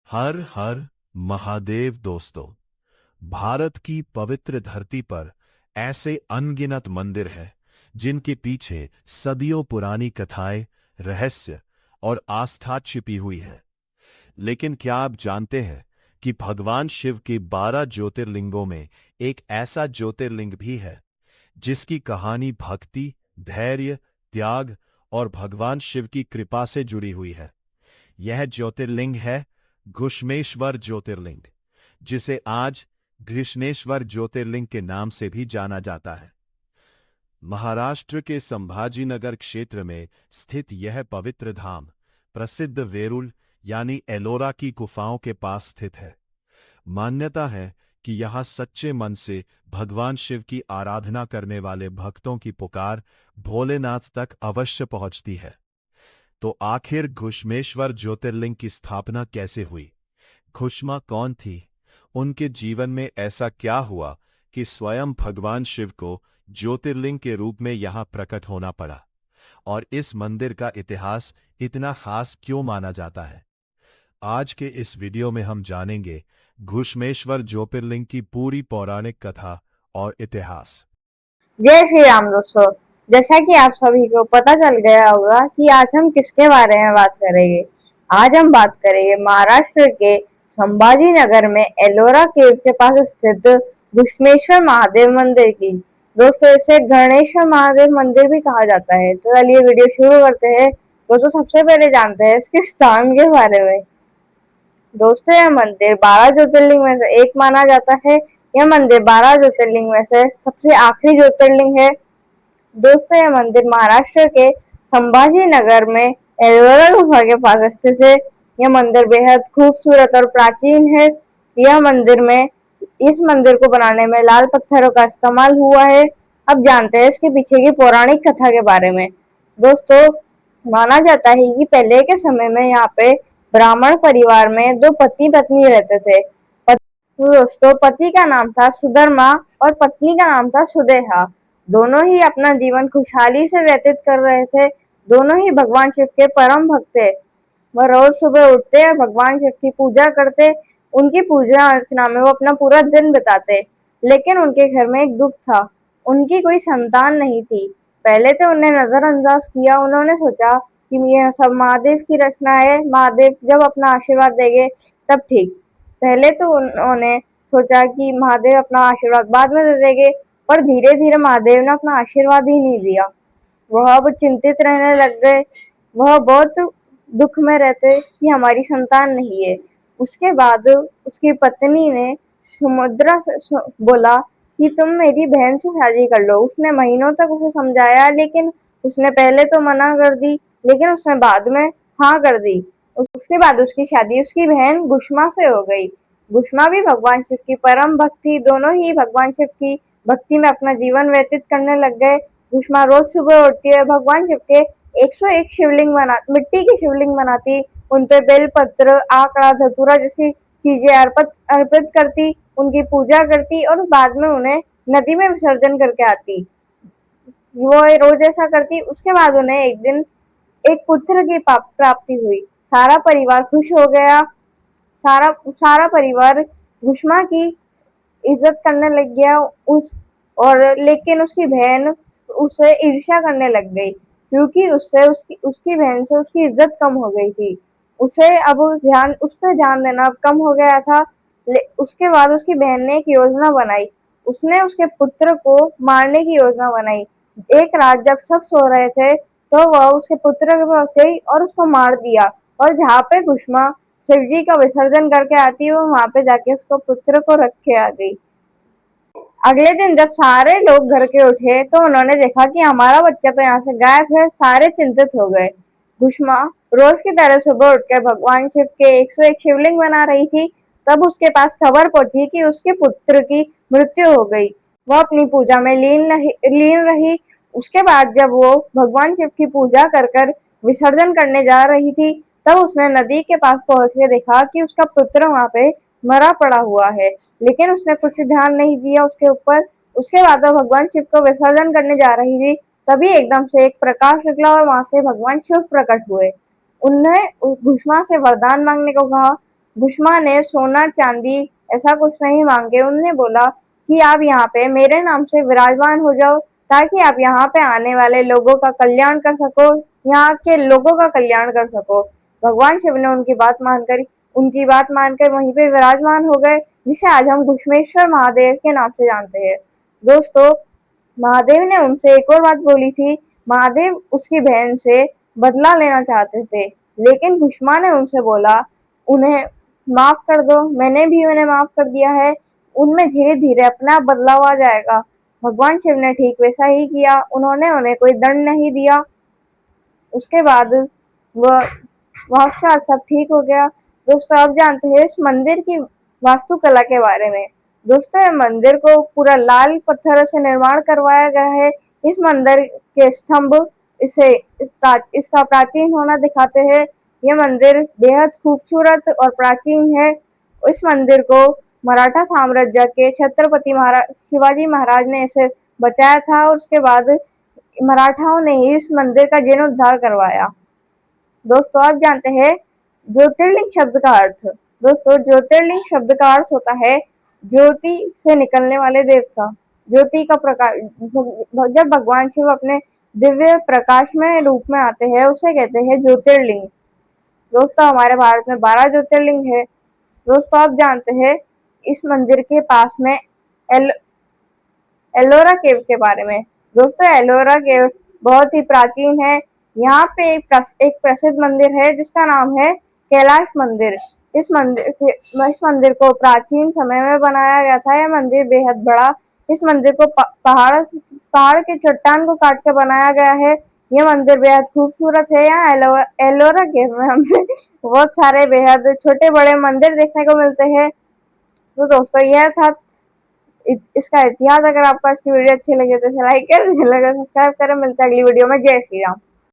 हर हर महादेव दोस्तों। भारत की पवित्र धरती पर ऐसे अनगिनत मंदिर हैं जिनके पीछे सदियों पुरानी कथाएं, रहस्य और आस्था छिपी हुई है। लेकिन क्या आप जानते हैं कि भगवान शिव के 12 ज्योतिर्लिंगों में एक ऐसा ज्योतिर्लिंग भी है जिसकी कहानी भक्ति, धैर्य, त्याग और भगवान शिव की कृपा से जुड़ी हुई है। यह ज्योतिर्लिंग है घुश्मेश्वर ज्योतिर्लिंग, जिसे आज घृष्णेश्वर ज्योतिर्लिंग के नाम से भी जाना जाता है। महाराष्ट्र के संभाजीनगर क्षेत्र में स्थित यह पवित्र धाम प्रसिद्ध वेरुल यानी एलोरा की गुफाओं के पास स्थित है। मान्यता है कि यहां सच्चे मन से भगवान शिव की आराधना करने वाले भक्तों की पुकार भोलेनाथ तक अवश्य पहुंचती है। तो आखिर घुश्मेश्वर ज्योतिर्लिंग की स्थापना कैसे हुई? घुश्मा कौन थी? उनके जीवन में ऐसा क्या हुआ कि स्वयं भगवान शिव को ज्योतिर्लिंग के रूप में यहां प्रकट होना पड़ा? और इस मंदिर का इतिहास इतना खास क्यों माना जाता है? आज के इस वीडियो में हम जानेंगे घुश्मेश्वर ज्योतिर्लिंग की पूरी पौराणिक कथा और इतिहास। जय श्री राम दोस्तों। जैसा कि आप सभी को पता चल गया होगा कि आज हम किसके बारे में बात करेंगे। आज हम बात करेंगे महाराष्ट्र के संभाजी नगर में एलोरा केव के पास स्थित घुश्मेश्वर महादेव मंदिर की। दोस्तों, इसे गणेश्वर महादेव मंदिर भी कहा जाता है। तो चलिए वीडियो शुरू करते हैं। दोस्तों, सबसे पहले जानते हैं इसके स्थान के बारे में। दोस्तों, यह मंदिर 12 ज्योतिर्लिंग में से एक माना जाता है। यह मंदिर 12 ज्योतिर्लिंग में से सबसे आखिरी ज्योतिर्लिंग है। दोस्तों, यह मंदिर महाराष्ट्र के संभाजी नगर में एलोरा गुफा के पास स्थित है। यह मंदिर बेहद खूबसूरत और प्राचीन है। यह मंदिर में इस मंदिर को बनाने में लाल पत्थरों का इस्तेमाल हुआ है। अब जानते हैं इसके पीछे की पौराणिक कथा के बारे में। दोस्तों, माना जाता है कि पहले के समय में यहाँ पे ब्राह्मण परिवार में दो पति पत्नी रहते थे। दोस्तों, पति का नाम था सुधर्मा और पत्नी का नाम था सुदेहा। दोनों ही अपना जीवन खुशहाली से व्यतीत कर रहे थे। दोनों ही भगवान शिव के परम भक्त थे। वह रोज सुबह उठते और भगवान शिव की पूजा करते। उनकी पूजा अर्चना में वो अपना पूरा दिन बिताते। लेकिन उनके घर में एक दुख था। उनकी कोई संतान नहीं थी। पहले तो उन्हें नजरअंदाज किया। उन्होंने सोचा कि यह सब महादेव की रचना है, महादेव जब अपना आशीर्वाद देंगे तब ठीक। पहले तो उन्होंने सोचा कि महादेव अपना आशीर्वाद बाद में दे देंगे, पर धीरे धीरे महादेव ने अपना आशीर्वाद ही नहीं दिया। वह अब चिंतित रहने लग गए। वह बहुत दुख में रहते कि हमारी संतान नहीं है। उसके बाद उसकी पत्नी ने सुमुद्रा से बोला कि तुम मेरी बहन से शादी कर लो। उसने महीनों तक उसे समझाया, लेकिन उसने पहले तो मना कर दी, लेकिन उसने बाद में हाँ कर दी। उसके बाद उसकी शादी उसकी बहन गुष्मा से हो गई। गुष्मा भी भगवान शिव की परम भक्त थी। दोनों ही भगवान शिव की भक्ति में अपना जीवन व्यतीत करने लग गए। गुष्मा रोज सुबह उठती है, भगवान शिव के 101 शिवलिंग मिट्टी के शिवलिंग बनाती, उन पे बेलपत्र, आकड़ा, धतूरा जैसी चीजें अर्पित अर्पित करती, उनकी पूजा करती और बाद में उन्हें नदी में विसर्जन करके आती। वो रोज ऐसा करती। उसके बाद उन्हें एक दिन एक पुत्र की प्राप्ति हुई। सारा परिवार खुश हो गया। सारा सारा परिवार गुष्मा की इज्जत करने लग गया। उस और लेकिन उसकी बहन उसे ईर्ष्या करने लग गई, क्योंकि उससे उसकी उसकी बहन से उसकी इज्जत कम हो गई थी। उसे अब उस पर ध्यान देना अब कम हो गया था। उसके बाद उसकी बहन ने एक योजना बनाई। उसने उसके पुत्र को मारने की योजना बनाई। एक रात जब सब सो रहे थे, तो वह उसके पुत्र के पास गई और उसको मार दिया। और जहाँ पे गुष्मा शिवजी का विसर्जन करके आती है, वो वहां पे जाके उसको पुत्र को रख के आ गई। अगले दिन जब सारे लोग घर के उठे, तो उन्होंने देखा कि हमारा बच्चा तो यहाँ से गायब है। सारे चिंतित हो गए। गुष्मा रोज की तरह सुबह उठकर भगवान शिव के 101 शिवलिंग बना रही थी। तब उसके पास खबर पहुंची कि उसके पुत्र की मृत्यु हो गई। वह अपनी पूजा में लीन रही। उसके बाद जब वो भगवान शिव की पूजा कर कर विसर्जन करने जा रही थी, तब उसने नदी के पास पहुंच के देखा कि उसका पुत्र वहां पे मरा पड़ा हुआ है, लेकिन उसने कुछ ध्यान नहीं दिया उसके ऊपर। उसके बाद वो भगवान शिव को विसर्जन करने जा रही थी, तभी एकदम से एक प्रकाश निकला और वहां से भगवान शिव प्रकट हुए। उन्हें भूष्मा से वरदान मांगने को कहा। भुष्मा ने सोना चांदी ऐसा कुछ नहीं मांगे। उन्होंने बोला कि आप यहाँ पे मेरे नाम से विराजमान हो जाओ, ताकि आप यहाँ पे आने वाले लोगों का कल्याण कर सको, यहाँ के लोगों का कल्याण कर सको। भगवान शिव ने उनकी बात मानकर वहीं पे विराजमान हो गए, जिसे आज हम घुश्मेश्वर महादेव के नाम से जानते हैं। दोस्तों, महादेव ने उनसे एक और बात बोली थी। महादेव उसकी बहन से बदला लेना चाहते थे, लेकिन भुष्मा ने उनसे बोला, उन्हें माफ कर दो, मैंने भी उन्हें माफ कर दिया है, उनमें धीरे धीरे अपना आप बदलाव आ जाएगा। भगवान शिव ने ठीक वैसा ही किया, उन्होंने उन्हें कोई दंड नहीं दिया। उसके बाद वह वह सब ठीक हो गया। दोस्तों, आप जानते हैं इस मंदिर की वास्तुकला के बारे में। दोस्तों, ये मंदिर को पूरा लाल पत्थरों से निर्माण करवाया गया है। इस मंदिर के स्तंभ इसका प्राचीन होना दिखाते हैं। यह मंदिर बेहद खूबसूरत और प्राचीन है। इस मंदिर को मराठा साम्राज्य के छत्रपति महाराज शिवाजी महाराज ने इसे बचाया था, और उसके बाद मराठाओं ने ही इस मंदिर का जीर्णोद्धार करवाया। दोस्तों, आप जानते हैं ज्योतिर्लिंग शब्द का अर्थ। दोस्तों, ज्योतिर्लिंग शब्द का अर्थ होता है ज्योति से निकलने वाले देवता। ज्योति का प्रकाश, जब भगवान शिव अपने दिव्य प्रकाशमय रूप में आते हैं, उसे कहते हैं ज्योतिर्लिंग। दोस्तों, हमारे भारत में 12 ज्योतिर्लिंग है। दोस्तों, आप जानते हैं इस मंदिर के पास में एल एलोरा केव के बारे में। दोस्तों, एलोरा केव बहुत ही प्राचीन है। यहाँ पे एक प्रसिद्ध मंदिर है जिसका नाम है कैलाश मंदिर। इस मंदिर को प्राचीन समय में बनाया गया था। यह मंदिर बेहद बड़ा, इस मंदिर को पहाड़ के चट्टान को काट के बनाया गया है। यह मंदिर बेहद खूबसूरत है। यहाँ एलोरा केव में हमें बहुत सारे बेहद छोटे बड़े मंदिर देखने को मिलते हैं। तो दोस्तों, यह था इसका इतिहास। अगर आपको आज की वीडियो अच्छी लगी तो इसे लाइक करें, सब्सक्राइब करें। मिलते हैं अगली वीडियो में। जय श्री राम।